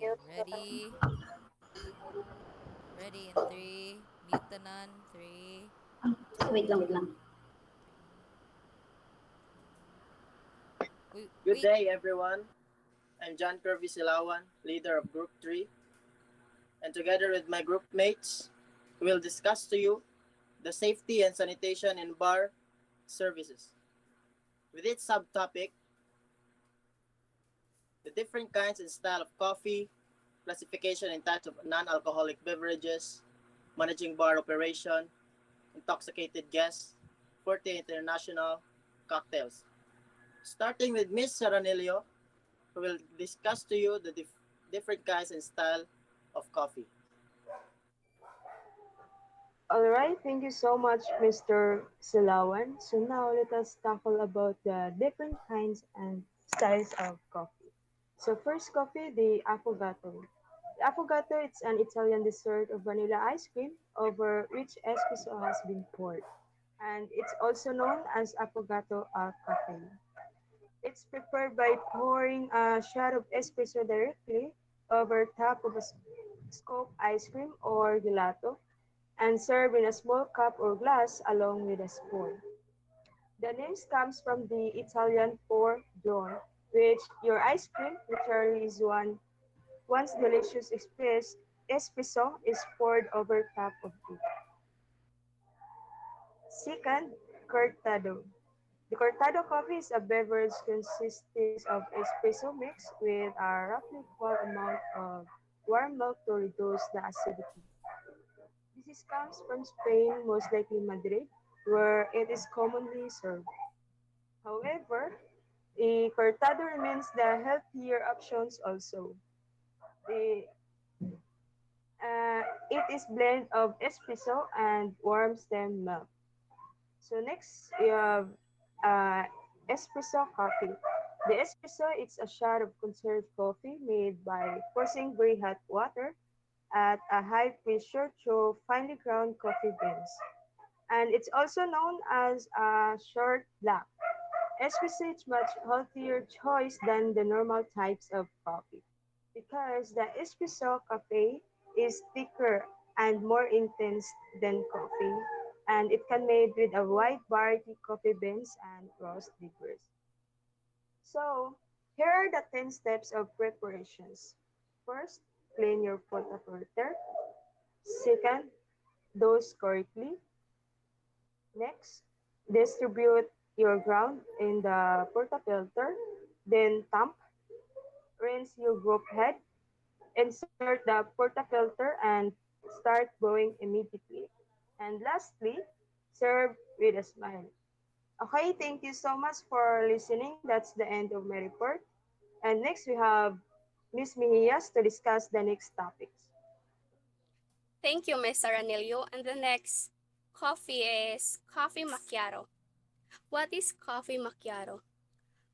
Okay, ready? Ready in three. Mute tanan. Three, Wait lang, two, wait lang. three. Wait, Good wait. day, everyone. I'm John Kervie Silawan, leader of Group 3, and together with my group mates, we will discuss to you the safety and sanitation in bar services. With its subtopic, the different kinds and style of coffee, classification and types of non-alcoholic beverages, managing bar operation, intoxicated guests, Forte International, cocktails. Starting with Miss Saranilio, who will discuss to you the different kinds and style of coffee. All right, thank you so much, Mr. Silawan. So now let us tackle about the different kinds and styles of coffee. So first coffee, the affogato. The affogato, it's an Italian dessert of vanilla ice cream over which espresso has been poured. And it's also known as affogato al cafe. It's prepared by pouring a shot of espresso directly over top of a scoop ice cream or gelato and served in a small cup or glass along with a spoon. The name comes from the Italian for Jhon, which your ice cream literally is once delicious espresso is poured over top of it. Second, cortado. The cortado coffee is a beverage consisting of espresso mixed with a roughly equal amount of warm milk to reduce the acidity. Comes from Spain, most likely Madrid, where it is commonly served. However, a cortado remains the healthier options also. The, it is blend of espresso and warm stem milk. So next, we have uh, espresso coffee. The espresso is a shot of concentrated coffee made by forcing very hot water at a high pressure through finely ground coffee beans. And it's also known as a short black. Espresso is much healthier choice than the normal types of coffee because the espresso cafe is thicker and more intense than coffee, and it can made with a wide variety of coffee beans and roast liquors. So here are the 10 steps of preparations. First, clean your portafilter. Second, dose correctly. Next, distribute your ground in the portafilter. Then tamp, rinse your group head, insert the portafilter and start brewing immediately. And lastly, serve with a smile. Okay, thank you so much for listening. That's the end of my report. And next we have Miss Mejias to discuss the next topics. Thank you, Ms. Aranilio. And the next coffee is coffee macchiato. What is coffee macchiato?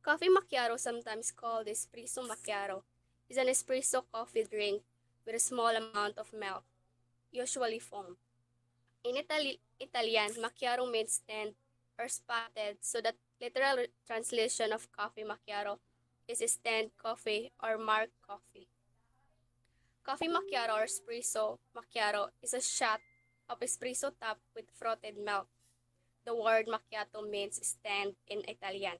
Coffee macchiato, sometimes called espresso macchiato, is an espresso coffee drink with a small amount of milk, usually foam. In Italian, macchiato means tanned or spotted, so the literal translation of coffee macchiato is stand coffee or mark coffee. Coffee macchiato or espresso macchiato is a shot of espresso topped with frothed milk. The word macchiato means stand in Italian,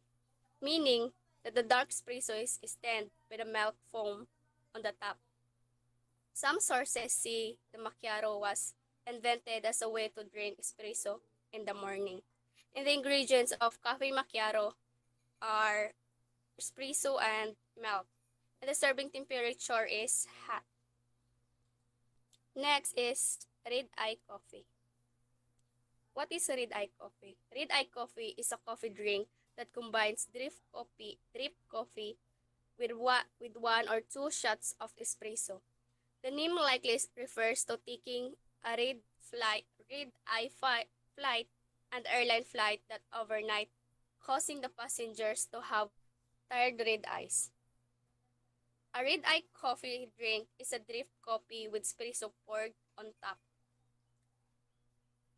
meaning that the dark espresso is stand with a milk foam on the top. Some sources see the macchiato was invented as a way to drink espresso in the morning. And the ingredients of coffee macchiato are espresso and milk. And the serving temperature is hot. Next is red eye coffee. What is red eye coffee? Red eye coffee is a coffee drink that combines drip coffee with one or two shots of espresso. The name likely refers to taking a red eye flight and airline flight that overnight, causing the passengers to have tired red eyes. A red eye coffee drink is a drip coffee with espresso poured on top.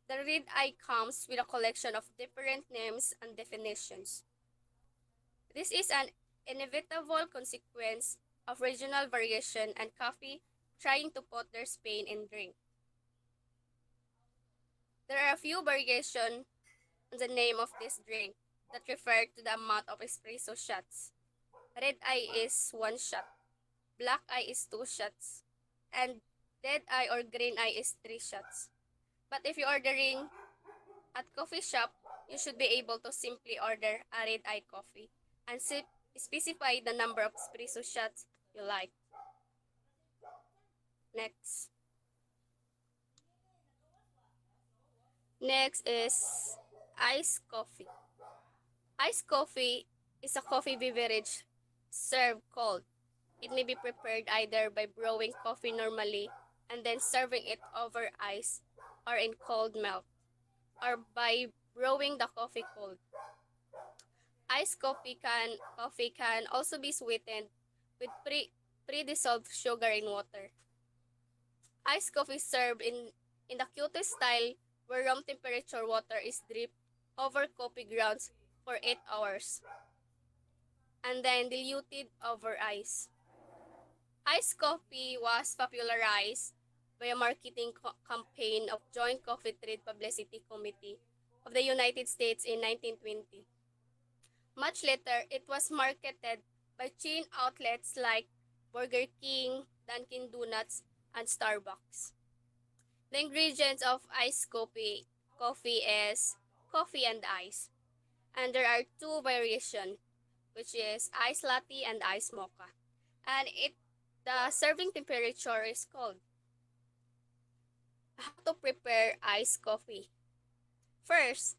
The red eye comes with a collection of different names and definitions. This is an inevitable consequence of regional variation and coffee trying to put their Spain in drink. There are a few variations on the name of this drink that refer to the amount of espresso shots. Red eye is 1 shot, black eye is 2 shots, and dead eye or green eye is 3 shots. But if you're ordering at coffee shop, you should be able to simply order a red eye coffee and specify the number of espresso shots you like. Next. Next is iced coffee. Iced coffee is a coffee beverage served cold. It may be prepared either by brewing coffee normally and then serving it over ice or in cold milk, or by brewing the coffee cold. Iced coffee can also be sweetened with pre-dissolved sugar in water. Iced coffee served in the cutest style where room temperature water is dripped over coffee grounds for 8 hours and then diluted over ice. Iced coffee was popularized by a marketing campaign of Joint Coffee Trade Publicity Committee of the United States in 1920. Much later, it was marketed by chain outlets like Burger King, Dunkin' Donuts, and Starbucks. The ingredients of iced coffee is coffee and ice, and there are two variations, which is ice latte and ice mocha. And the serving temperature is cold. How to prepare iced coffee? First,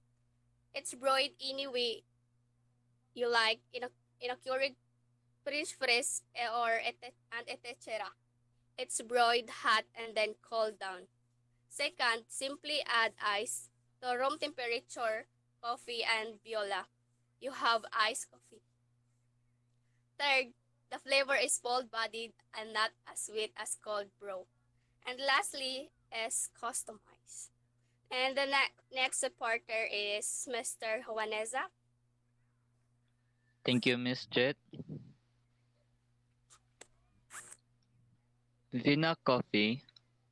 it's brewed any way you like in a Keurig French press and etc. It's brewed hot and then cooled down. Second, simply add ice to room temperature coffee and viola. You have iced coffee. Third, the flavor is full-bodied and not as sweet as cold brew. And lastly is customized. And the next supporter is Mr. Juaneza. Thank you, Miss Jet. Vina Coffee.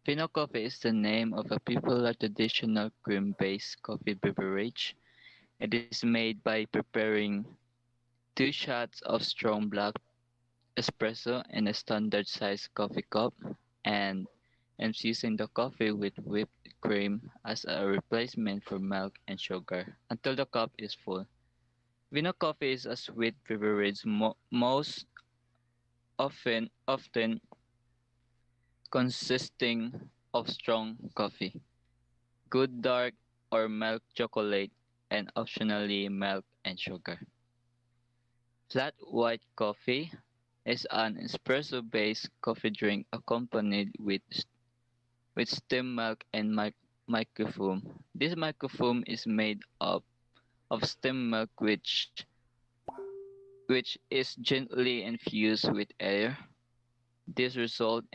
Vino coffee is the name of a popular traditional cream-based coffee beverage. It is made by preparing 2 shots of strong black espresso in a standard-sized coffee cup and infusing the coffee with whipped cream as a replacement for milk and sugar until the cup is full. Vino coffee is a sweet beverage most often consisting of strong coffee, good dark or milk chocolate, and optionally milk and sugar. Flat white coffee is an espresso-based coffee drink accompanied with stem milk and microfoam. This microfoam is made up of stem milk which is gently infused with air. This results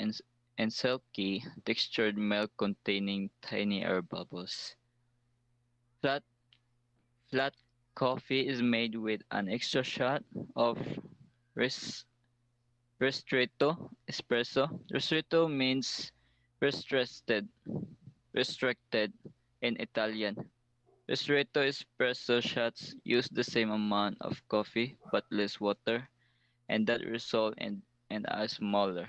in silky, textured milk containing tiny air bubbles. Flat flat coffee is made with an extra shot of res- ristretto espresso. Ristretto means restricted, restricted in Italian. Ristretto espresso shots use the same amount of coffee but less water, and that result in a smaller,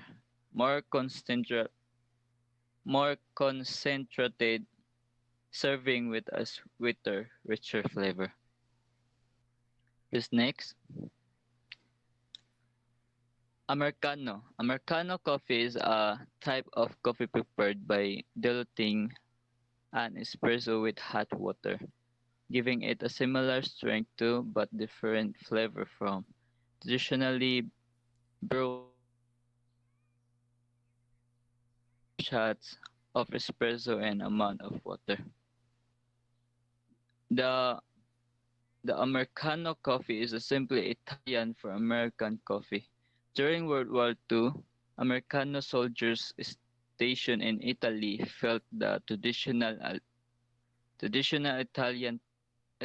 more concentrated, more concentrated serving with a sweeter, richer flavor. This next, Americano. Americano coffee is a type of coffee prepared by diluting an espresso with hot water, giving it a similar strength to but different flavor from traditionally brewed coffee. Add 2 shots of espresso and amount of water. The The Americano coffee is a simply Italian for American coffee. During World War II, Americano soldiers stationed in Italy felt the traditional Italian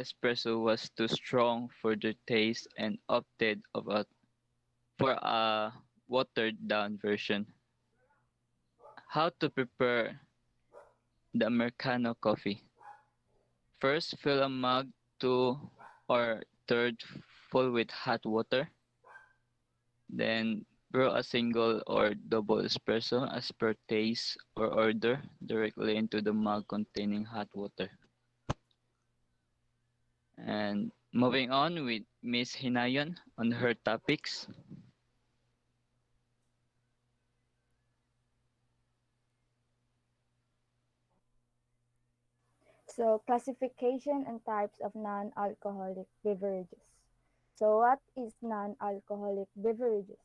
espresso was too strong for their taste and opted for a watered down version. How to prepare the Americano coffee. First, fill a mug two or third full with hot water. Then, brew a single or double espresso as per taste or order directly into the mug containing hot water. And moving on with Miss Hinayon on her topics. So, classification and types of non-alcoholic beverages. So, what is non-alcoholic beverages?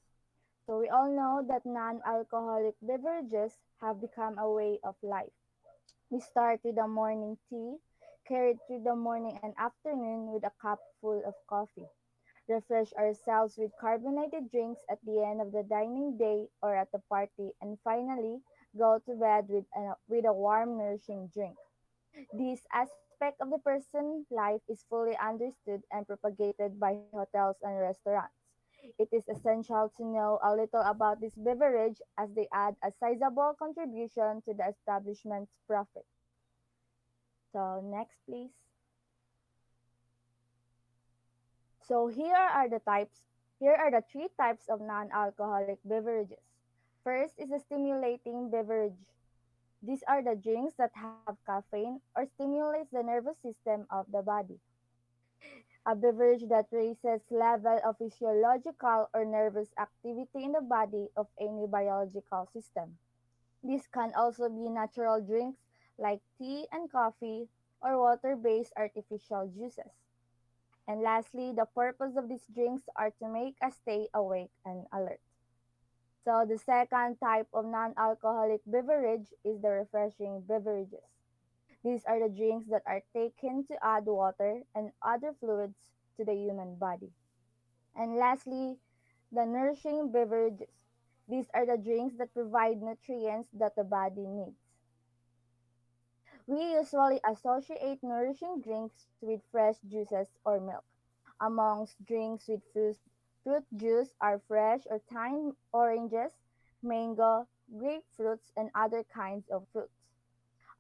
So, we all know that non-alcoholic beverages have become a way of life. We start with a morning tea, carried through the morning and afternoon with a cup full of coffee. Refresh ourselves with carbonated drinks at the end of the dining day or at the party, and finally go to bed with a warm, nourishing drink. This aspect of the person's life is fully understood and propagated by hotels and restaurants. It is essential to know a little about this beverage as they add a sizable contribution to the establishment's profit. So, next, please. So, here are the three types of non-alcoholic beverages. First is a stimulating beverage. These are the drinks that have caffeine or stimulates the nervous system of the body. A beverage that raises level of physiological or nervous activity in the body of any biological system. These can also be natural drinks like tea and coffee or water-based artificial juices. And lastly, the purpose of these drinks are to make us stay awake and alert. So the second type of non-alcoholic beverage is the refreshing beverages. These are the drinks that are taken to add water and other fluids to the human body. And lastly, the nourishing beverages. These are the drinks that provide nutrients that the body needs. We usually associate nourishing drinks with fresh juices or milk. Amongst drinks with fruit juice are fresh or thyme oranges, mango, grapefruits, and other kinds of fruits.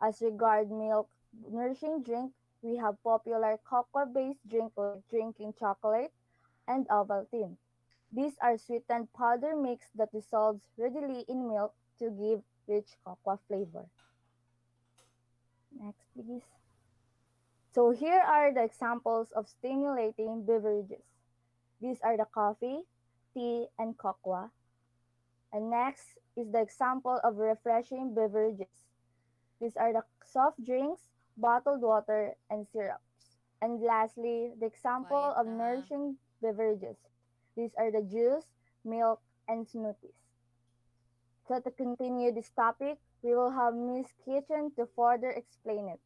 As regard milk nourishing drink, we have popular cocoa-based drink like drinking chocolate and Ovaltine. These are sweetened powder mix that dissolves readily in milk to give rich cocoa flavor. Next, please. So here are the examples of stimulating beverages. These are the coffee, tea, and cocoa. And next is the example of refreshing beverages. These are the soft drinks, bottled water, and syrups. And lastly, the example Quiet of na. nourishing beverages. These are the juice, milk, and smoothies. So to continue this topic, we will have Miss Kitchen to further explain it.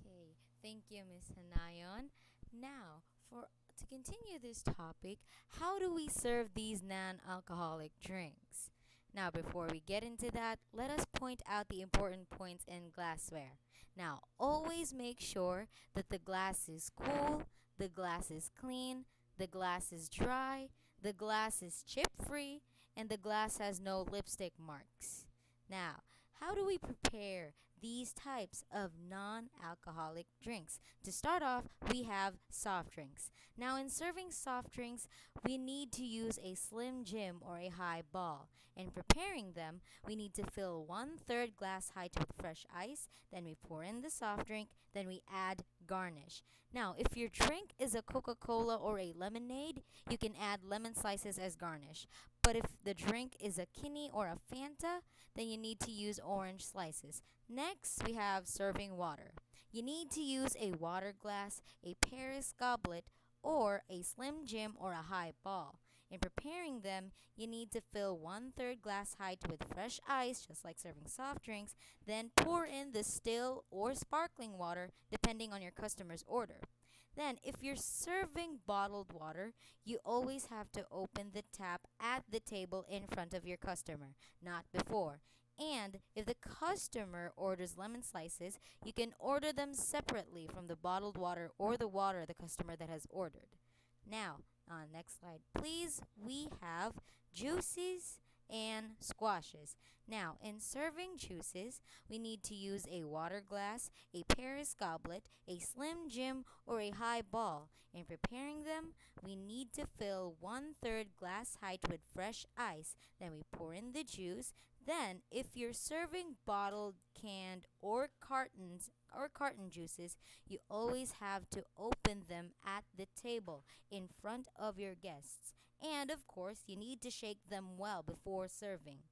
Okay, thank you, Miss Hinayon. Now, for to continue this topic, how do we serve these non-alcoholic drinks? Now, before we get into that, let us point out the important points in glassware. Now, always make sure that the glass is cool, the glass is clean, the glass is dry, the glass is chip-free, and the glass has no lipstick marks. Now, how do we prepare these types of non alcoholic drinks? To start off, we have soft drinks. Now, in serving soft drinks, we need to use a slim jim or a high ball. In preparing them, we need to fill 1/3 glass height with fresh ice, then we pour in the soft drink, then we add garnish. Now, if your drink is a Coca Cola or a lemonade, you can add lemon slices as garnish. But if the drink is a Kinney or a Fanta, then you need to use orange slices. Next, we have serving water. You need to use a water glass, a Paris goblet, or a slim jim or a high ball. In preparing them, you need to fill 1/3 glass height with fresh ice, just like serving soft drinks, then pour in the still or sparkling water, depending on your customer's order. Then, if you're serving bottled water, you always have to open the tap at the table in front of your customer, not before. And if the customer orders lemon slices, you can order them separately from the bottled water or the water the customer that has ordered. Now, next slide, please. We have juices, and squashes. Now, in serving juices, we need to use a water glass, a Paris goblet, a slim jim, or a high ball. In preparing them, we need to fill 1/3 glass height with fresh ice. Then we pour in the juice. Then, if you're serving bottled, canned, or carton juices, you always have to open them at the table in front of your guests. And of course, you need to shake them well before serving.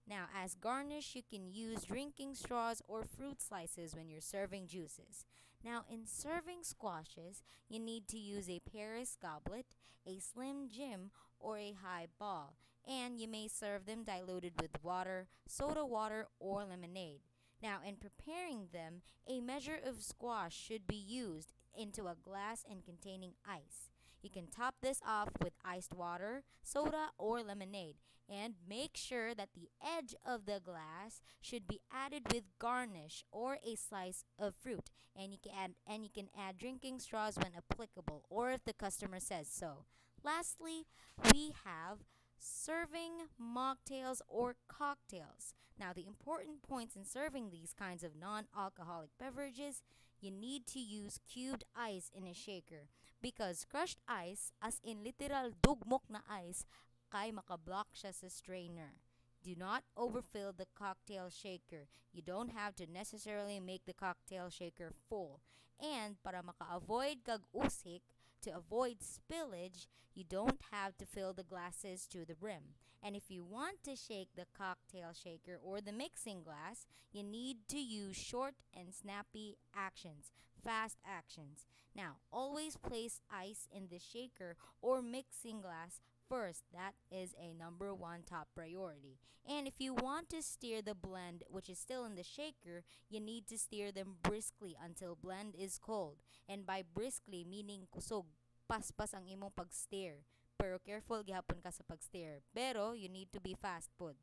Now, as garnish, you can use drinking straws or fruit slices when you're serving juices. Now, in serving squashes, you need to use a Paris goblet, a slim jim, or a high ball, and you may serve them diluted with water, soda water, or lemonade. Now, in preparing them, a measure of squash should be used into a glass and containing ice. You can top this off with iced water, soda, or lemonade, and make sure that the edge of the glass should be added with garnish or a slice of fruit, and you can add drinking straws when applicable or if the customer says so. Lastly, we have serving mocktails or cocktails. Now, the important points in serving these kinds of non-alcoholic beverages, you need to use cubed ice in a shaker because crushed ice, as in literal dugmok na ice, kay makablock siya sa strainer. Do not overfill the cocktail shaker. You don't have to necessarily make the cocktail shaker full. And para maka-avoid kag usik, to avoid spillage, you don't have to fill the glasses to the brim. And if you want to shake the cocktail shaker or the mixing glass, you need to use short and snappy actions, fast actions. Now, always place ice in the shaker or mixing glass first. That is a number one top priority. And if you want to stir the blend, which is still in the shaker, you need to stir them briskly until blend is cold. And by briskly, meaning kusog, paspas ang imong pag-stir. Pero careful gihapon ka sa pag-stir. Pero you need to be fast pod.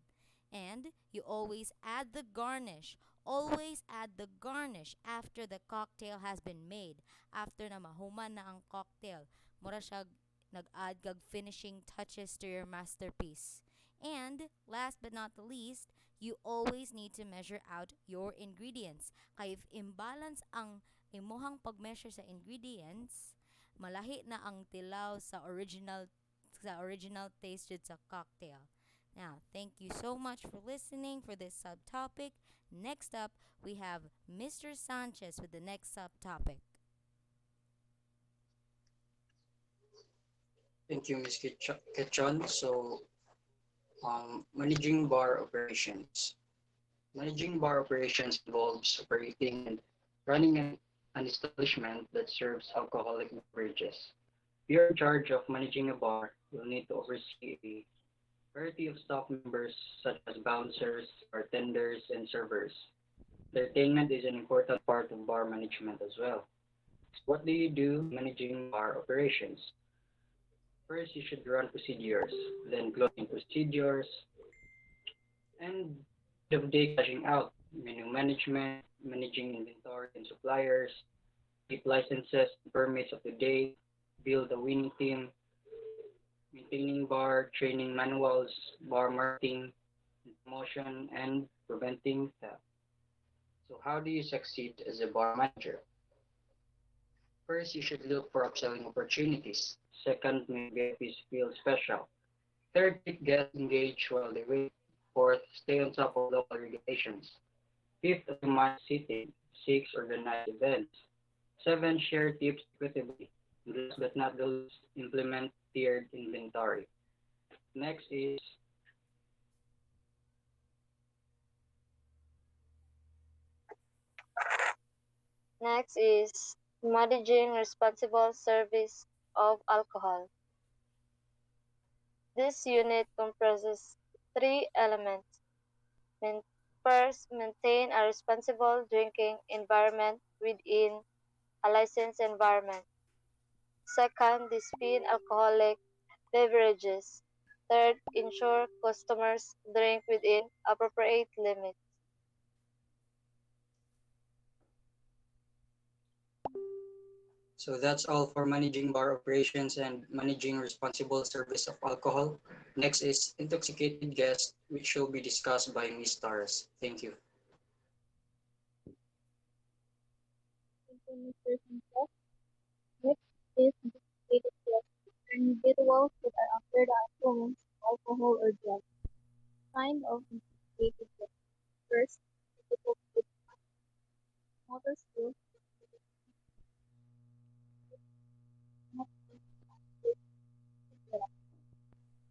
And you always add the garnish. Always add the garnish after the cocktail has been made. After na mahuman na ang cocktail. Mura siya nag-add kag finishing touches to your masterpiece. And last but not the least, you always need to measure out your ingredients. Kaya if imbalance ang imuhang pag-measure sa ingredients, malahi na ang tilaw sa original taste jud sa cocktail. Now, thank you so much for listening for this subtopic. Next up, we have Mr. Sanchez with the next subtopic. Thank you, Ms. Quiachon. Managing bar operations. Managing bar operations involves operating and running an establishment that serves alcoholic beverages. If you're in charge of managing a bar, you'll need to oversee a variety of staff members such as bouncers, bartenders, and servers. Entertainment is an important part of bar management as well. So what do you do managing bar operations? First, you should run procedures, then closing procedures, and end of day cashing out, menu management, managing inventory and suppliers, keep licenses and permits of the day, build a winning team, maintaining bar, training manuals, bar marketing, promotion, and preventing theft. So how do you succeed as a bar manager? First, you should look for upselling opportunities. Second, make VIPs feel special. Third, keep guests engaged while they wait. Fourth, stay on top of local regulations. Fifth, optimize seating. Six, organize events. Seven, share tips equitably. And last but not the least, implement tiered inventory. Next is Next is managing responsible service of alcohol. This unit comprises three elements. Main- First, maintain a responsible drinking environment within a licensed environment. Second, dispense alcoholic beverages. Third, ensure customers drink within appropriate limits. So that's all for managing bar operations and managing responsible service of alcohol. Next is intoxicated guests, which will be discussed by Ms. Torres. Thank you. Mr. Sanchez. Next is anticipated guests, individuals that are under the influence of alcohol or drugs. Kind of anticipated guests. First, people with motor skills, not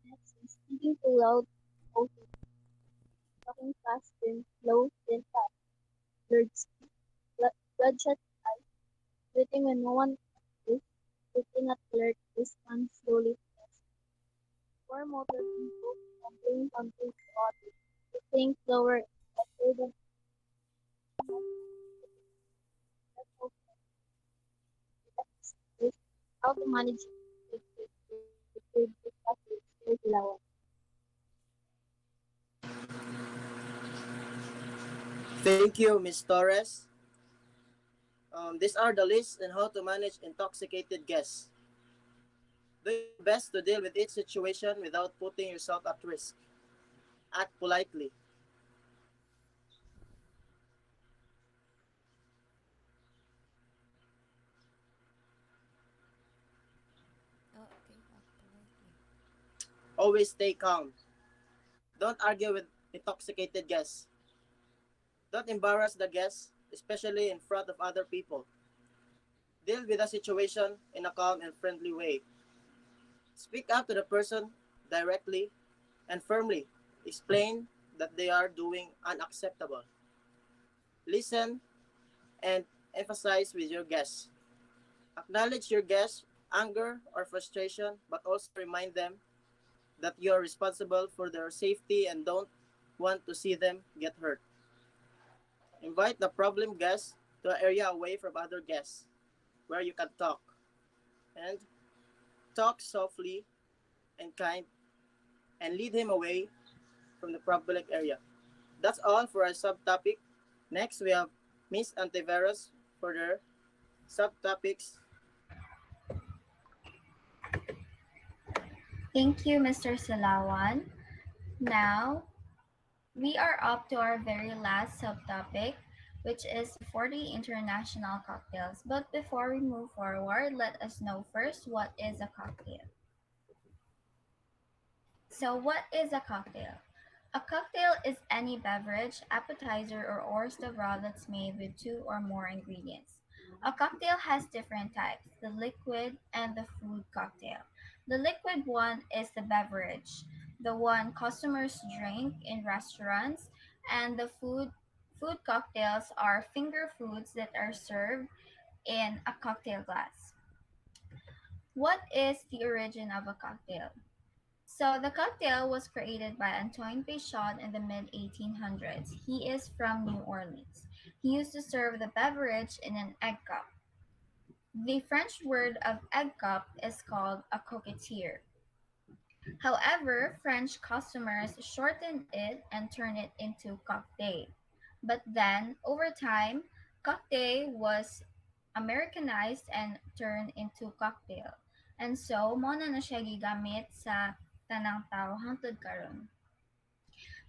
next is speaking too loud, also talking fast then slow then fast. Third, bloodshot eyes, waiting when no one is, looking at alert, respond slowly. Four motor people, doing something about it. To think slower, better than is how to manage with Silawan. Thank you, Ms. Torres. These are the lists on how to manage intoxicated guests. Do your best to deal with each situation without putting yourself at risk. Act politely. Oh, okay, act politely. Always stay calm. Don't argue with intoxicated guests. Don't embarrass the guests, especially in front of other people. Deal with the situation in a calm and friendly way. Speak up to the person directly and firmly. Explain that they are doing unacceptable. Listen and emphasize with your guests. Acknowledge your guests' anger or frustration, but also remind them that you are responsible for their safety and don't want to see them get hurt. Invite the problem guest to an area away from other guests where you can talk. And talk softly and kind and lead him away from the public area. That's all for our subtopic. Next, we have Miss Antiveros for their subtopics. Thank you, Mr. Silawan. Now, we are up to our very last subtopic, which is 40 international cocktails. But before we move forward, let us know first what is a cocktail. So, what is a cocktail? A cocktail is any beverage, appetizer, or hors d'oeuvre that's made with two or more ingredients. A cocktail has different types, the liquid and the food cocktail. The liquid one is the beverage, the one customers drink in restaurants, and the food cocktails are finger foods that are served in a cocktail glass. What is the origin of a cocktail? So the cocktail was created by Antoine Peychaud in the mid 1800s. He is from New Orleans. He used to serve the beverage in an egg cup. The French word of egg cup is called a coquetier. However, French customers shortened it and turned it into cocktail. But then, over time, cocktail was Americanized and turned into cocktail. And so, mo na siya gigamit sa tanang tao hangtod karon.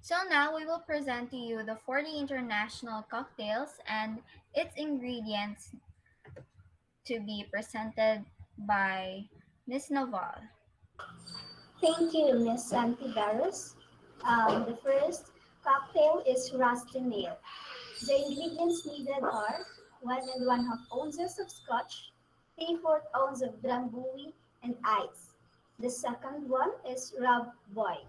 So now we will present to you the 40 international cocktails and its ingredients to be presented by Miss Noval. Thank you, Miss Antiveros. The first cocktail is rusty nail. The ingredients needed are 1 and 1/2 ounces of scotch, 3/4 ounce of drambuie, and ice. The second one is rub boy.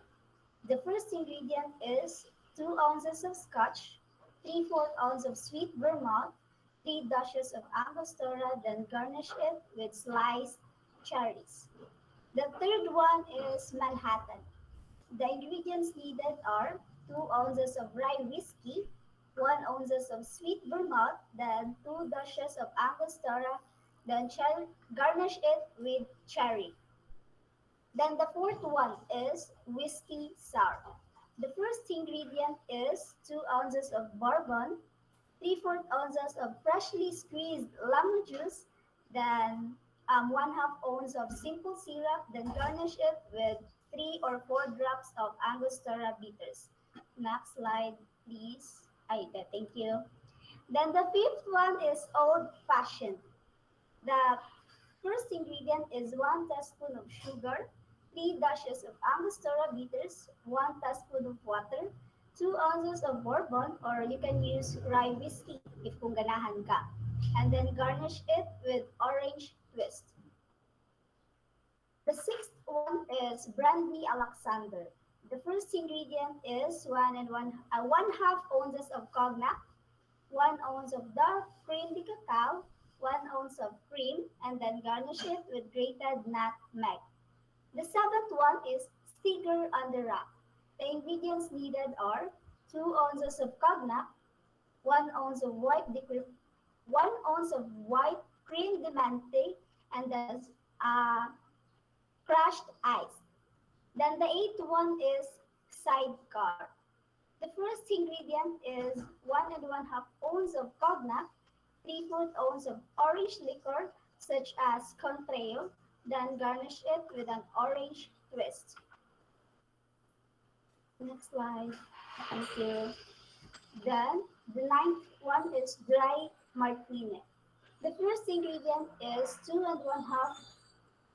The first ingredient is 2 ounces of scotch, 3/4 ounce of sweet vermouth, 3 dashes of angostura, then garnish it with sliced cherries. The third one is Manhattan. The ingredients needed are 2 ounces of rye whiskey, 1 ounces of sweet vermouth, then 2 dashes of angostura, then garnish it with cherry. Then the fourth one is whiskey sour. The first ingredient is 2 ounces of bourbon, 3/4 ounces of freshly squeezed lemon juice, Then 1/2 ounce of simple syrup. Then garnish it with 3 or 4 drops of Angostura bitters. Next slide, please. Thank you. Then the fifth one is old fashioned. The first ingredient is 1 teaspoon of sugar, 3 dashes of Angostura bitters, 1 teaspoon of water, 2 ounces of bourbon, or you can use rye whiskey if kung ganahan ka. And then garnish it with orange twist. The sixth one is brandy Alexander. The first ingredient is 1 half ounces of cognac, 1 ounce of dark cream de cacao, 1 ounce of cream, and then garnish it with grated nutmeg. The seventh one is Stiger on the Rock. The ingredients needed are 2 ounces of cognac, 1 ounce of 1 ounce of white cream de menthe, and then crushed ice. Then the eighth one is sidecar. The first ingredient is 1 and 1/2 ounce of cognac, 3/4 ounce of orange liquor, such as Contrail, then garnish it with an orange twist. Next slide. Thank you. Then the ninth one is dry martini. The first ingredient is 2 and 1/2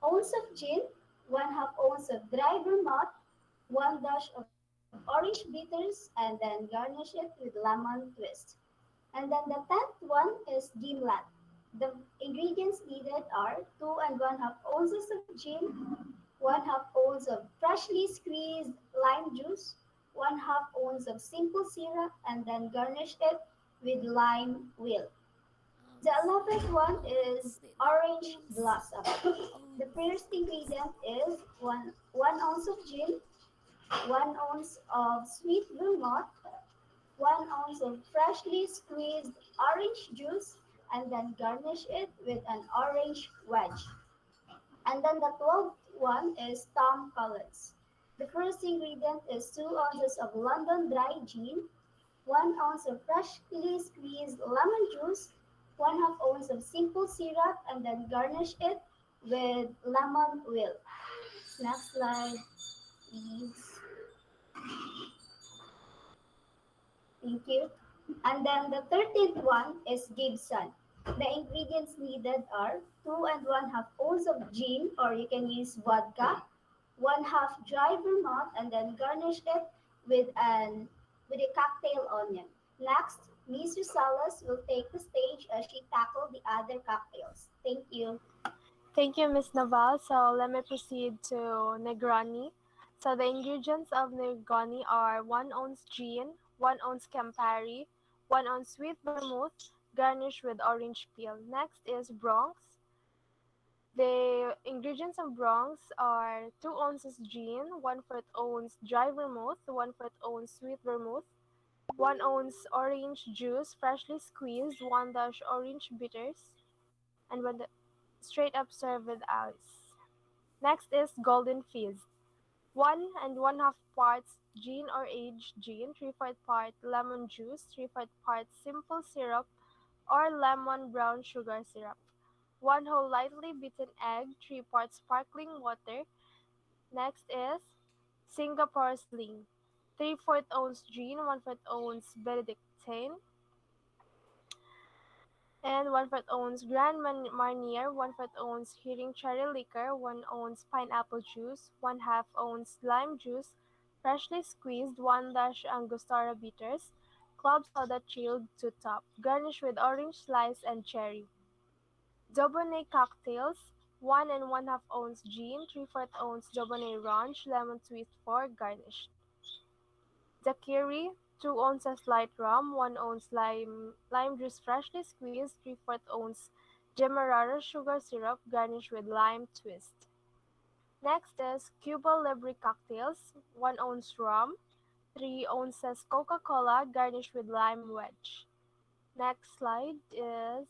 ounce of gin, 1/2 ounce of dry vermouth, 1 dash of orange bitters, and then garnish it with lemon twist. And then the tenth one is gimlet. The ingredients needed are 2 and 1/2 ounces of gin, 1/2 ounce of freshly squeezed lime juice, 1/2 ounce of simple syrup, and then garnish it with lime wheel. Oh, The sweet 11th one is orange oats. blossom. Oh, The first ingredient is one ounce of gin, 1 ounce of sweet vermouth, 1 ounce of freshly squeezed orange juice, and then garnish it with an orange wedge. And then the 12th one is Tom Collins. The first ingredient is 2 ounces of London dry gin, 1 ounce of freshly squeezed lemon juice, 1/2 ounce of simple syrup, and then garnish it with lemon wheel. Next slide, please. Thank you. And then the 13th one is Gibson. The ingredients needed are 2 and 1/2 ounce of gin, or you can use vodka, 1/2 dry vermouth, and then garnish it with a cocktail onion. Next, Miss Rosales will take the stage as she tackle the other cocktails. Thank you. Thank you, Miss Noval. So let me proceed to Negroni. So the ingredients of Negroni are 1 ounce gin, 1 ounce Campari, 1 ounce sweet vermouth, garnished with orange peel. Next is Bronx. The ingredients of Bronx are 2 ounces gin, 1/4 ounce dry vermouth, 1/4 ounce sweet vermouth, 1 ounce orange juice, freshly squeezed, 1 dash orange bitters, and straight up serve with ice. Next is Golden Fizz. 1 and 1/2 parts gin or aged gin, 3/4 part lemon juice, 3/4 part simple syrup or lemon brown sugar syrup. 1 whole lightly beaten egg, 3 parts sparkling water. Next is Singapore Sling. 3/4 ounce gin, 1/4 ounce Benedictine, and 1/4 ounce Grand Marnier, 1/4 ounce Hearing cherry liquor, 1 ounce pineapple juice, 1/2 ounce lime juice, freshly squeezed, 1 dash Angostura bitters, club soda chilled to top. Garnish with orange slice and cherry. Dubonnet cocktails, 1 and 1/2 ounce gin, 3/4 ounce Dubonnet ranch, lemon twist for garnish. Daiquiri, 2 ounces light rum, 1 ounce lime juice freshly squeezed, 3/4 ounce Demerara sugar syrup, garnished with lime twist. Next is Cuba Libre cocktails, 1 ounce rum, 3 ounces Coca-Cola, garnished with lime wedge. Next slide is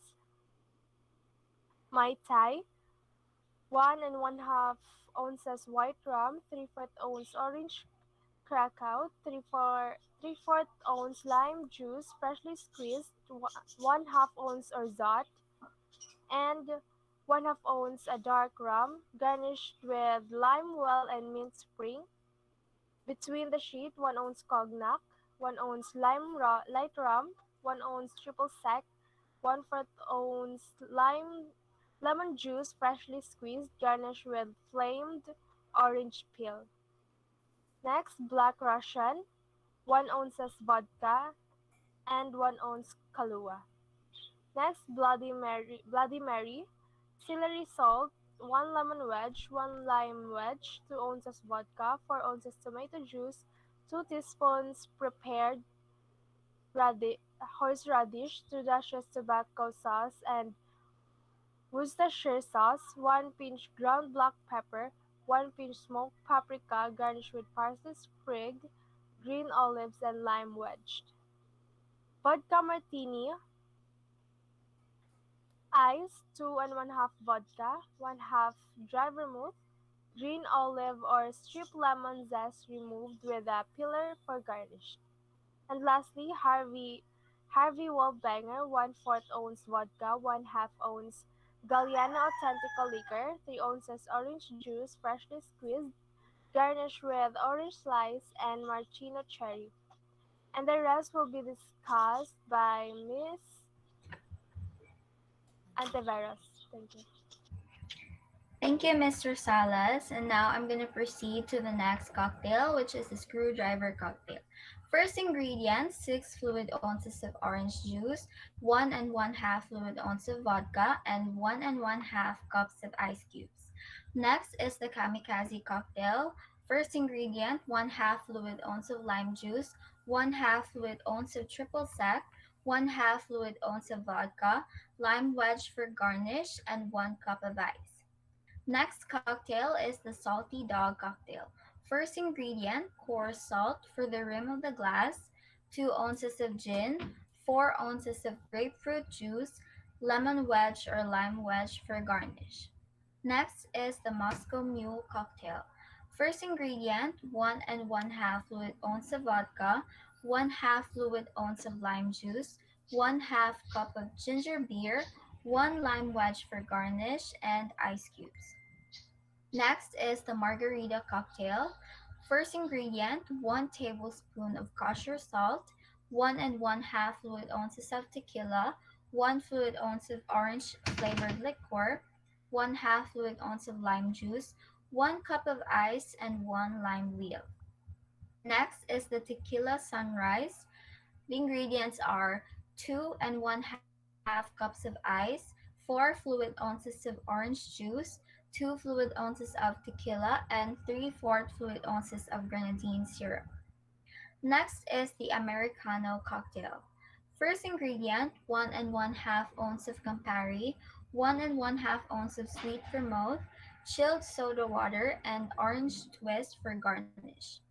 Mai Tai, 1 and 1/2 ounces white rum, 3/4 ounce orange Krakow, 3/4 ounce lime juice, freshly squeezed, 1/2 ounce Orzat, and 1/2 ounce a dark rum, garnished with lime well and mint spring. Between the sheet, 1 ounce cognac, 1 ounce light rum, 1 ounce triple sec, 1/4 ounce lemon juice freshly squeezed, garnished with flamed orange peel. Next, Black Russian, 1 ounces vodka, and 1 ounce Kahlua. Next, Bloody Mary, celery salt, 1 lemon wedge, 1 lime wedge, 2 ounces vodka, 4 ounces tomato juice, 2 teaspoons prepared horseradish, 2 dashes tobacco sauce, and Worcestershire sauce, 1 pinch ground black pepper, 1 pinch smoked paprika, garnished with parsley sprig, green olives, and lime wedged. Vodka martini, ice, 2 and 1/2 vodka, 1/2 dry vermouth, green olive or strip lemon zest removed with a peeler for garnish. And lastly, Harvey Waldbanger, 1/4 ounce vodka, 1/2 ounce Galliano Authentical liquor, 3 ounces orange juice freshly squeezed, garnish with orange slice and maraschino cherry. And the rest will be discussed by Miss Antiveros. Thank you. Thank you, Mr. Salas. And now I'm going to proceed to the next cocktail, which is the screwdriver cocktail. First ingredient, 6 fluid ounces of orange juice, 1 1/2 fluid ounce of vodka, and 1 1/2 cups of ice cubes. Next is the kamikaze cocktail. First ingredient, 1/2 fluid ounce of lime juice, 1/2 fluid ounce of triple sec, 1/2 fluid ounce of vodka, lime wedge for garnish, and 1 cup of ice. Next cocktail is the salty dog cocktail. First ingredient, coarse salt for the rim of the glass, 2 ounces of gin, 4 ounces of grapefruit juice, lemon wedge or lime wedge for garnish. Next is the Moscow Mule cocktail. First ingredient, 1 1/2 fluid ounce of vodka, 1/2 fluid ounce of lime juice, 1/2 cup of ginger beer, 1 lime wedge for garnish, and ice cubes. Next is the margarita cocktail. First ingredient, 1 tablespoon of kosher salt, 1 1/2 fluid ounces of tequila, 1 fluid ounce of orange flavored liqueur, 1/2 fluid ounce of lime juice, 1 cup of ice, and 1 lime wheel. Next is the tequila sunrise. The ingredients are 2 1/2 cups of ice, 4 fluid ounces of orange juice, 2 fluid ounces of tequila, and 3/4 fluid ounces of grenadine syrup. Next is the Americano cocktail. First ingredient, 1 1/2 ounce of Campari, 1 1/2 ounce of sweet vermouth, chilled soda water, and orange twist for garnish.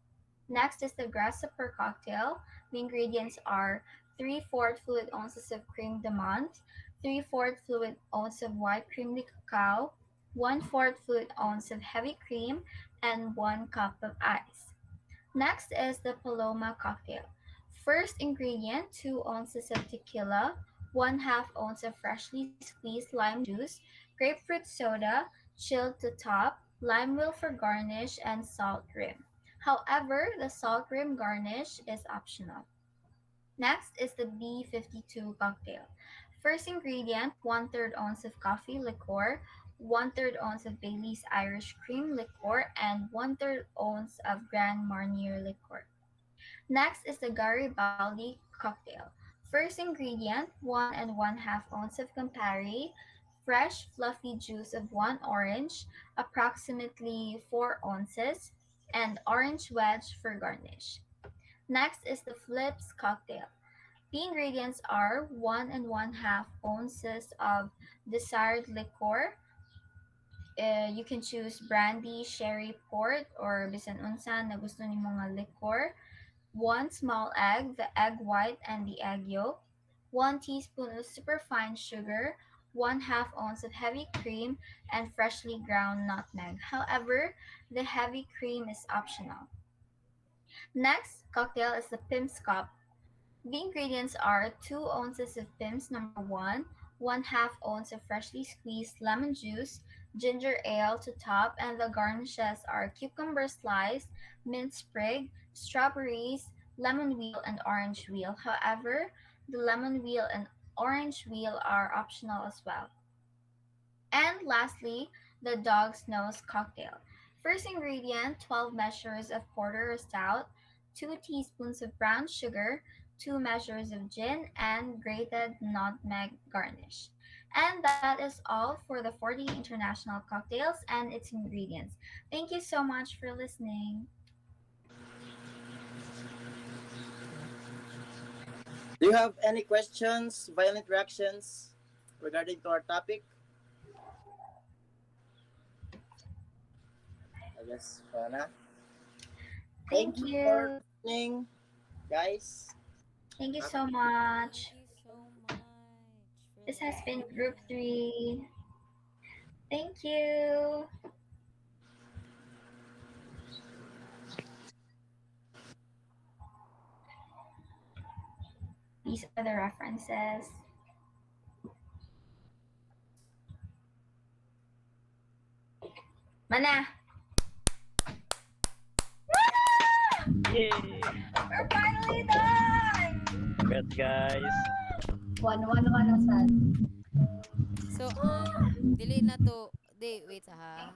Next is the grasshopper cocktail. The ingredients are 3/4 fluid ounces of cream de menthe, 3/4 fluid ounce of white cream de cacao, 1/4 fluid ounce of heavy cream, and 1 cup of ice. Next is the Paloma cocktail. First ingredient, 2 ounces of tequila, 1/2 ounce of freshly squeezed lime juice, grapefruit soda, chilled to top, lime wheel for garnish, and salt rim. However, the salt rim garnish is optional. Next is the B52 cocktail. First ingredient, 1/3 ounce of coffee liqueur, 1/3 ounce of Bailey's Irish cream liqueur, and 1/3 ounce of Grand Marnier liqueur. Next is the Garibaldi cocktail. First ingredient, 1 1/2 ounce of Campari, fresh fluffy juice of 1 orange, approximately 4 ounces, and orange wedge for garnish. Next is the Flips cocktail. The ingredients are 1 1/2 ounces of desired liqueur. You can choose brandy, sherry, port, or bisan unsa na gusto nimo nga liqueur. 1 small egg, the egg white and the egg yolk, 1 teaspoon of superfine sugar, 1/2 ounce of heavy cream, and freshly ground nutmeg. However, the heavy cream is optional. Next cocktail is the Pim's Cup. The ingredients are 2 ounces of Pim's number 1, 1/2 ounce of freshly squeezed lemon juice, ginger ale to top, and the garnishes are cucumber slice, mint sprig, strawberries, lemon wheel, and orange wheel. However, the lemon wheel and orange wheel are optional as well. And lastly, the dog's nose cocktail. First ingredient 12 measures of porter or stout, 2 teaspoons of brown sugar, 2 measures of gin, and grated nutmeg garnish. And that is all for the 40 international cocktails and its ingredients. Thank you so much for listening. Do you have any questions, violent reactions regarding to our topic? I guess wala. Thank Thank you for you. listening, guys. Thank you Have so Thank much. you so much for This has been group listening. 3. Thank you. These are the references. Mana! Yay! We're finally done! Congrats, guys. 111 ang sad. So, dili na to, wait ha.